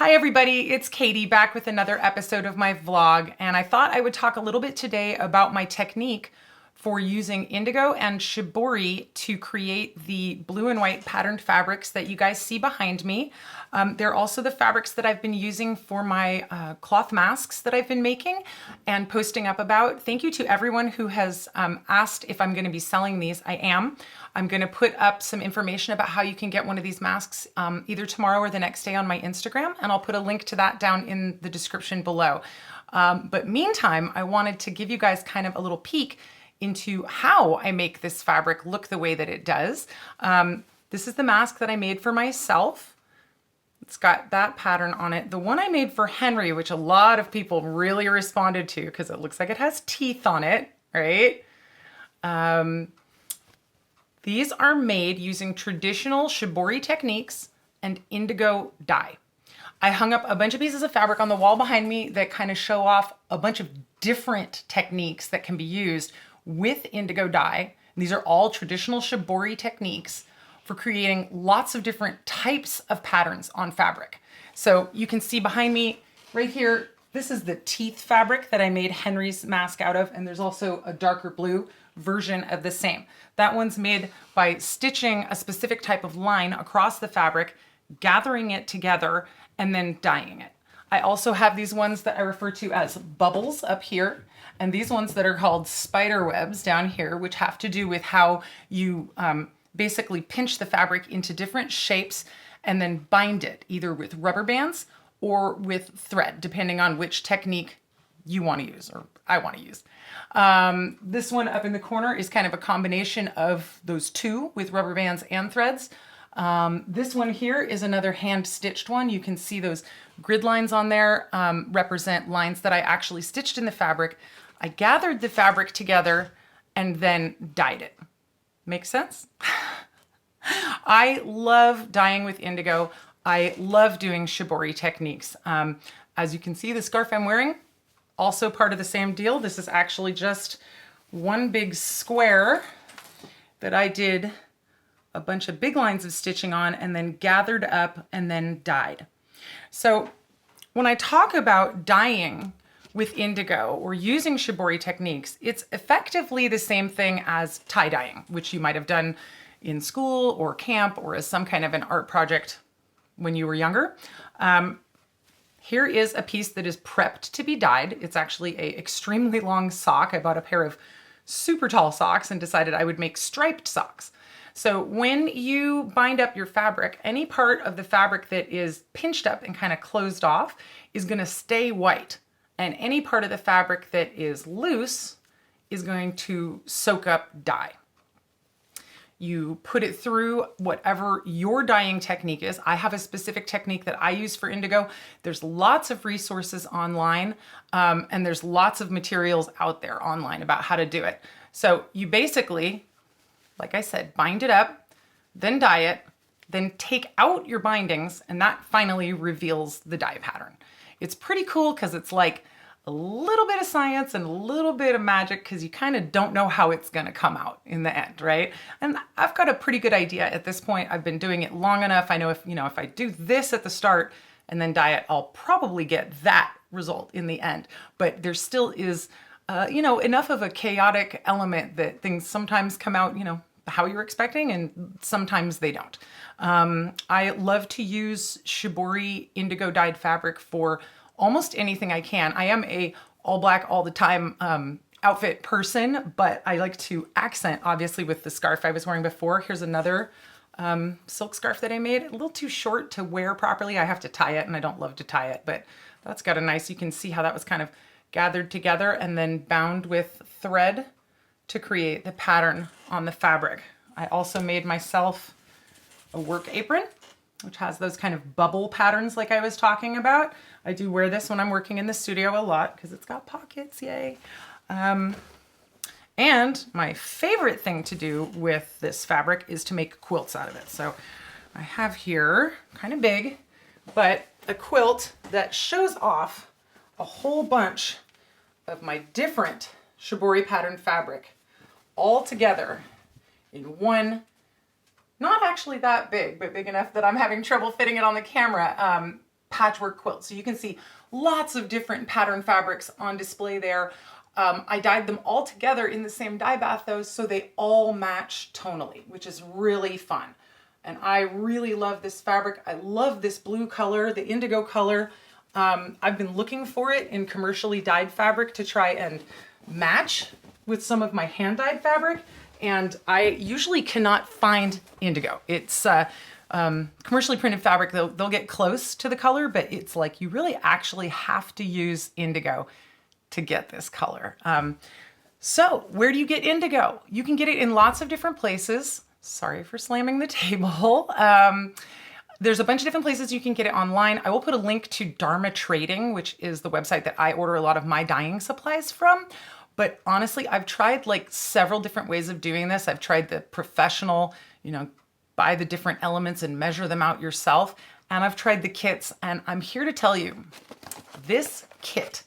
Hi everybody, it's Katie back with another episode of my vlog, and I thought I would talk a little bit today about my technique for using indigo and shibori to create the blue and white patterned fabrics that you guys see behind me. They're also the fabrics that I've been using for my cloth masks that I've been making and posting up about. Thank you to everyone who has asked if I'm going to be selling these. I am. I'm going to put up some information about how you can get one of these masks either tomorrow or the next day on my Instagram, and I'll put a link to that down in the description below. But meantime, I wanted to give you guys kind of a little peek into how I make this fabric look the way that it does. This is the mask that I made for myself. It's got that pattern on it. The one I made for Henry, which a lot of people really responded to because it looks like it has teeth on it, right? These are made using traditional shibori techniques and indigo dye. I hung up a bunch of pieces of fabric on the wall behind me that kind of show off a bunch of different techniques that can be used with indigo dye. And these are all traditional shibori techniques for creating lots of different types of patterns on fabric. So you can see behind me right here, this is the teeth fabric that I made Henry's mask out of, and there's also a darker blue version of the same. That one's made by stitching a specific type of line across the fabric, gathering it together, and then dyeing it. I also have these ones that I refer to as bubbles up here, and these ones that are called spider webs down here, which have to do with how you basically pinch the fabric into different shapes and then bind it either with rubber bands or with thread, depending on which technique you want to use or I want to use. This one up in the corner is kind of a combination of those two with rubber bands and threads. This one here is another hand-stitched one. You can see those grid lines on there represent lines that I actually stitched in the fabric. I gathered the fabric together and then dyed it. Make sense? I love dyeing with indigo. I love doing shibori techniques. As you can see, the scarf I'm wearing, also part of the same deal. This is actually just one big square that I did a bunch of big lines of stitching on and then gathered up and then dyed. So when I talk about dyeing with indigo or using shibori techniques, it's effectively the same thing as tie-dyeing, which you might have done in school or camp or as some kind of an art project when you were younger. Here is a piece that is prepped to be dyed. It's actually an extremely long sock. I bought a pair of super tall socks and decided I would make striped socks. So when you bind up your fabric, any part of the fabric that is pinched up and kind of closed off is going to stay white. And any part of the fabric that is loose is going to soak up dye. You put it through whatever your dyeing technique is. I have a specific technique that I use for indigo. There's lots of resources online, and there's lots of materials out there online about how to do it. So you basically, like I said, bind it up, then dye it, then take out your bindings, and that finally reveals the dye pattern. It's pretty cool because it's like a little bit of science and a little bit of magic because you kind of don't know how it's going to come out in the end, right? And I've got a pretty good idea at this point. I've been doing it long enough. I know if I do this at the start and then dye it, I'll probably get that result in the end. But there still is, enough of a chaotic element that things sometimes come out, how you're expecting, and sometimes they don't. I love to use shibori indigo dyed fabric for almost anything I can. I am a all black all the time outfit person, but I like to accent obviously with the scarf I was wearing before. Here's another silk scarf that I made. A little too short to wear properly. I have to tie it and I don't love to tie it, but that's got a nice, you can see how that was kind of gathered together and then bound with thread to create the pattern on the fabric. I also made myself a work apron, which has those kind of bubble patterns like I was talking about. I do wear this when I'm working in the studio a lot because it's got pockets, yay. And my favorite thing to do with this fabric is to make quilts out of it. So I have here, kind of big, but a quilt that shows off a whole bunch of my different shibori pattern fabric all together in one, not actually that big, but big enough that I'm having trouble fitting it on the camera, patchwork quilt. So you can see lots of different pattern fabrics on display there. I dyed them all together in the same dye bath though, so they all match tonally, which is really fun. And I really love this fabric. I love this blue color, the indigo color. I've been looking for it in commercially dyed fabric to try and match with some of my hand dyed fabric. And I usually cannot find indigo. It's commercially printed fabric. They'll get close to the color, but it's like you really actually have to use indigo to get this color. So where do you get indigo? You can get it in lots of different places. Sorry for slamming the table. There's a bunch of different places you can get it online. I will put a link to Dharma Trading, which is the website that I order a lot of my dyeing supplies from. But honestly, I've tried like several different ways of doing this. I've tried the professional, buy the different elements and measure them out yourself. And I've tried the kits, and I'm here to tell you, this kit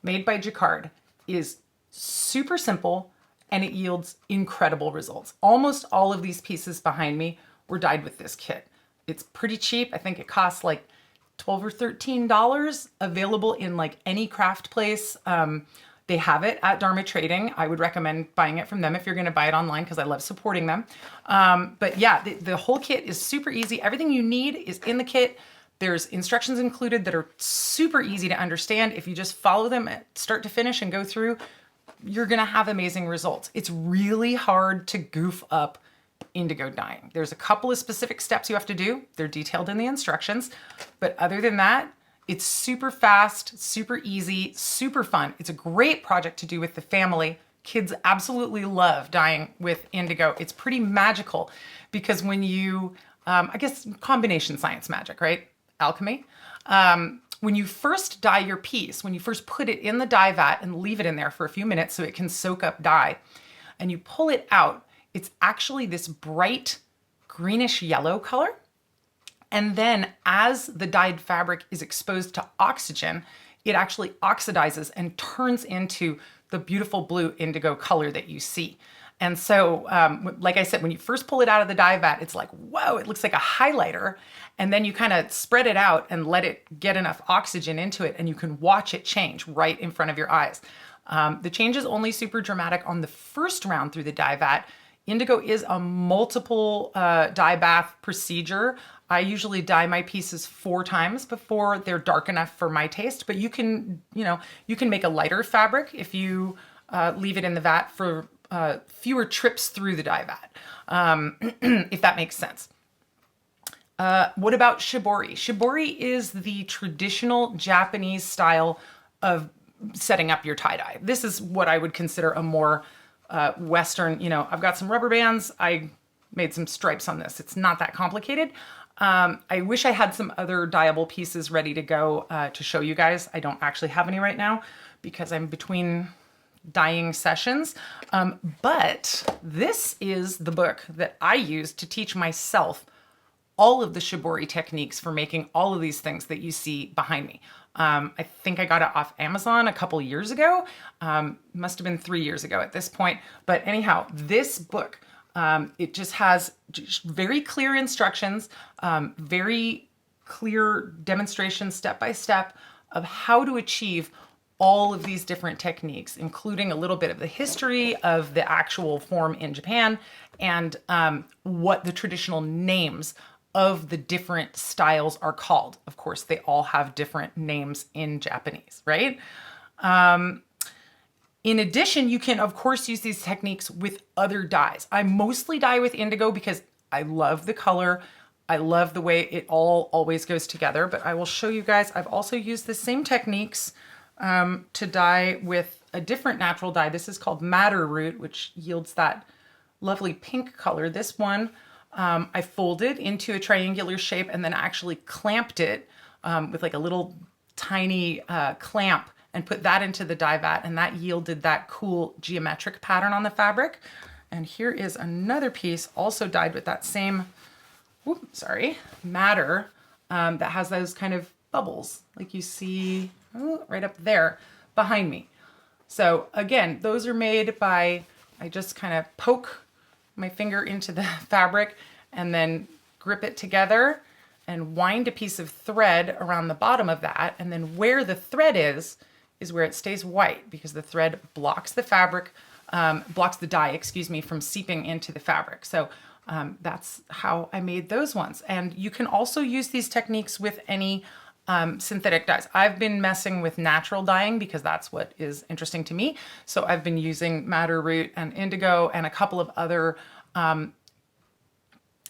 made by Jacquard is super simple and it yields incredible results. Almost all of these pieces behind me were dyed with this kit. It's pretty cheap. I think it costs like $12 or $13, available in like any craft place. They have it at Dharma Trading. I would recommend buying it from them if you're gonna buy it online, because I love supporting them. But yeah, the whole kit is super easy. Everything you need is in the kit. There's instructions included that are super easy to understand. If you just follow them start to finish and go through, you're gonna have amazing results. It's really hard to goof up indigo dyeing. There's a couple of specific steps you have to do. They're detailed in the instructions. But other than that, it's super fast, super easy, super fun. It's a great project to do with the family. Kids absolutely love dyeing with indigo. It's pretty magical because when you, I guess combination science magic, right? Alchemy. When you first dye your piece, when you first put it in the dye vat and leave it in there for a few minutes so it can soak up dye, and you pull it out, it's actually this bright greenish yellow color. And then as the dyed fabric is exposed to oxygen, it actually oxidizes and turns into the beautiful blue indigo color that you see. And so, like I said, when you first pull it out of the dye vat, it's like, whoa, it looks like a highlighter. And then you kind of spread it out and let it get enough oxygen into it, and you can watch it change right in front of your eyes. The change is only super dramatic on the first round through the dye vat. Indigo is a multiple dye bath procedure. I usually dye my pieces 4 times before they're dark enough for my taste, but you can make a lighter fabric if you leave it in the vat for fewer trips through the dye vat, if that makes sense. What about shibori? Shibori is the traditional Japanese style of setting up your tie-dye. This is what I would consider a more Western, I've got some rubber bands. I made some stripes on this. It's not that complicated. I wish I had some other dyeable pieces ready to go to show you guys. I don't actually have any right now because I'm between dyeing sessions. But this is the book that I used to teach myself all of the shibori techniques for making all of these things that you see behind me. I think I got it off Amazon a couple years ago. Must have been 3 years ago at this point. But anyhow, this book, it just has very clear instructions, very clear demonstrations step by step of how to achieve all of these different techniques, including a little bit of the history of the actual form in Japan and what the traditional names of the different styles are called. Of course, they all have different names in Japanese, right? In addition, you can, of course, use these techniques with other dyes. I mostly dye with indigo because I love the color. I love the way it all always goes together, but I will show you guys. I've also used the same techniques to dye with a different natural dye. This is called madder root, which yields that lovely pink color. This one, I folded into a triangular shape and then actually clamped it with like a little tiny clamp and put that into the dye vat, and that yielded that cool geometric pattern on the fabric. And here is another piece also dyed with that same, madder that has those kind of bubbles like you see right up there behind me. So again, those are made by, I just kind of poke my finger into the fabric and then grip it together and wind a piece of thread around the bottom of that. And then where the thread is where it stays white, because the thread blocks the fabric, blocks the dye, excuse me, from seeping into the fabric. So that's how I made those ones. And you can also use these techniques with any synthetic dyes. I've been messing with natural dyeing because that's what is interesting to me. So I've been using madder root and indigo and a couple of other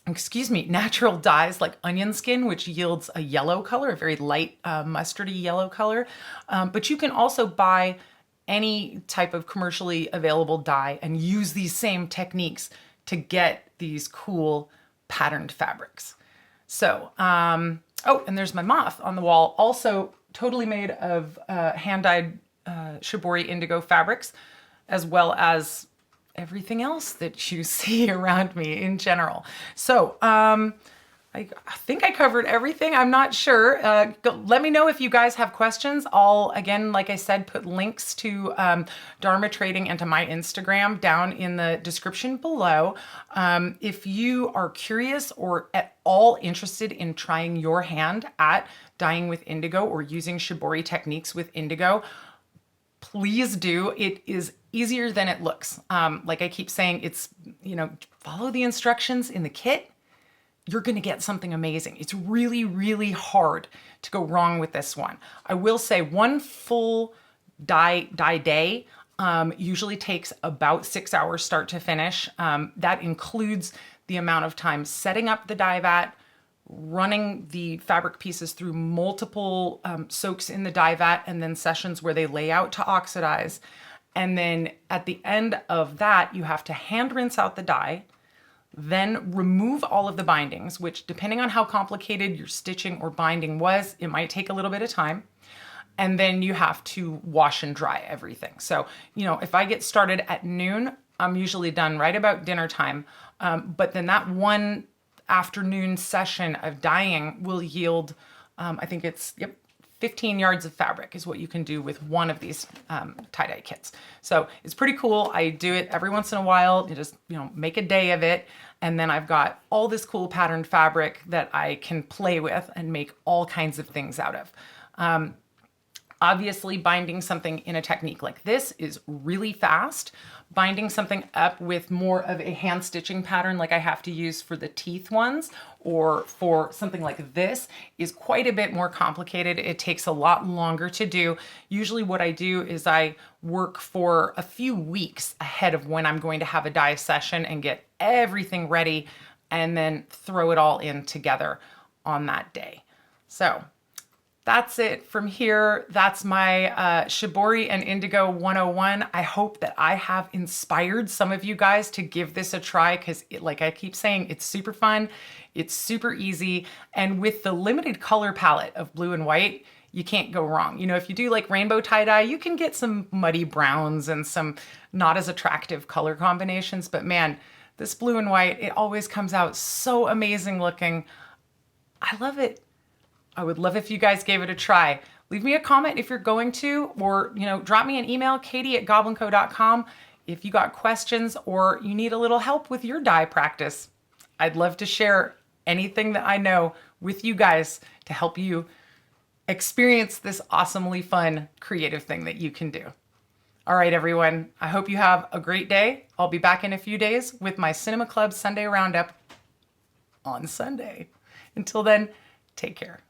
natural dyes like onion skin, which yields a yellow color, a very light mustardy yellow color. But you can also buy any type of commercially available dye and use these same techniques to get these cool patterned fabrics. So, oh, and there's my moth on the wall, also totally made of hand-dyed shibori indigo fabrics, as well as everything else that you see around me in general. So I think I covered everything. I'm not sure. Let me know if you guys have questions. I'll, again, like I said, put links to Dharma Trading and to my Instagram down in the description below. If you are curious or at all interested in trying your hand at dyeing with indigo or using shibori techniques with indigo, please do. It is easier than it looks. Like I keep saying, it's, follow the instructions in the kit. You're going to get something amazing. It's really, really hard to go wrong with this one. I will say one full dye day usually takes about 6 hours start to finish. That includes the amount of time setting up the dye vat, running the fabric pieces through multiple soaks in the dye vat, and then sessions where they lay out to oxidize. And then at the end of that, you have to hand rinse out the dye, then remove all of the bindings, which depending on how complicated your stitching or binding was, it might take a little bit of time. And then you have to wash and dry everything. So, if I get started at noon, I'm usually done right about dinner time. But then that one afternoon session of dyeing will yield, I think it's, 15 yards of fabric is what you can do with one of these tie-dye kits. So it's pretty cool. I do it every once in a while. You just, make a day of it. And then I've got all this cool patterned fabric that I can play with and make all kinds of things out of. Obviously, binding something in a technique like this is really fast. Binding something up with more of a hand stitching pattern like I have to use for the teeth ones or for something like this is quite a bit more complicated. It takes a lot longer to do. Usually what I do is I work for a few weeks ahead of when I'm going to have a dye session and get everything ready and then throw it all in together on that day. So that's it from here. That's my Shibori and Indigo 101. I hope that I have inspired some of you guys to give this a try because, like I keep saying, it's super fun. It's super easy. And with the limited color palette of blue and white, you can't go wrong. If you do like rainbow tie-dye, you can get some muddy browns and some not as attractive color combinations. But man, this blue and white, it always comes out so amazing looking. I love it. I would love if you guys gave it a try. Leave me a comment if you're going to, or drop me an email, katie@goblinco.com, if you got questions or you need a little help with your dye practice. I'd love to share anything that I know with you guys to help you experience this awesomely fun, creative thing that you can do. All right, everyone. I hope you have a great day. I'll be back in a few days with my Cinema Club Sunday Roundup on Sunday. Until then, take care.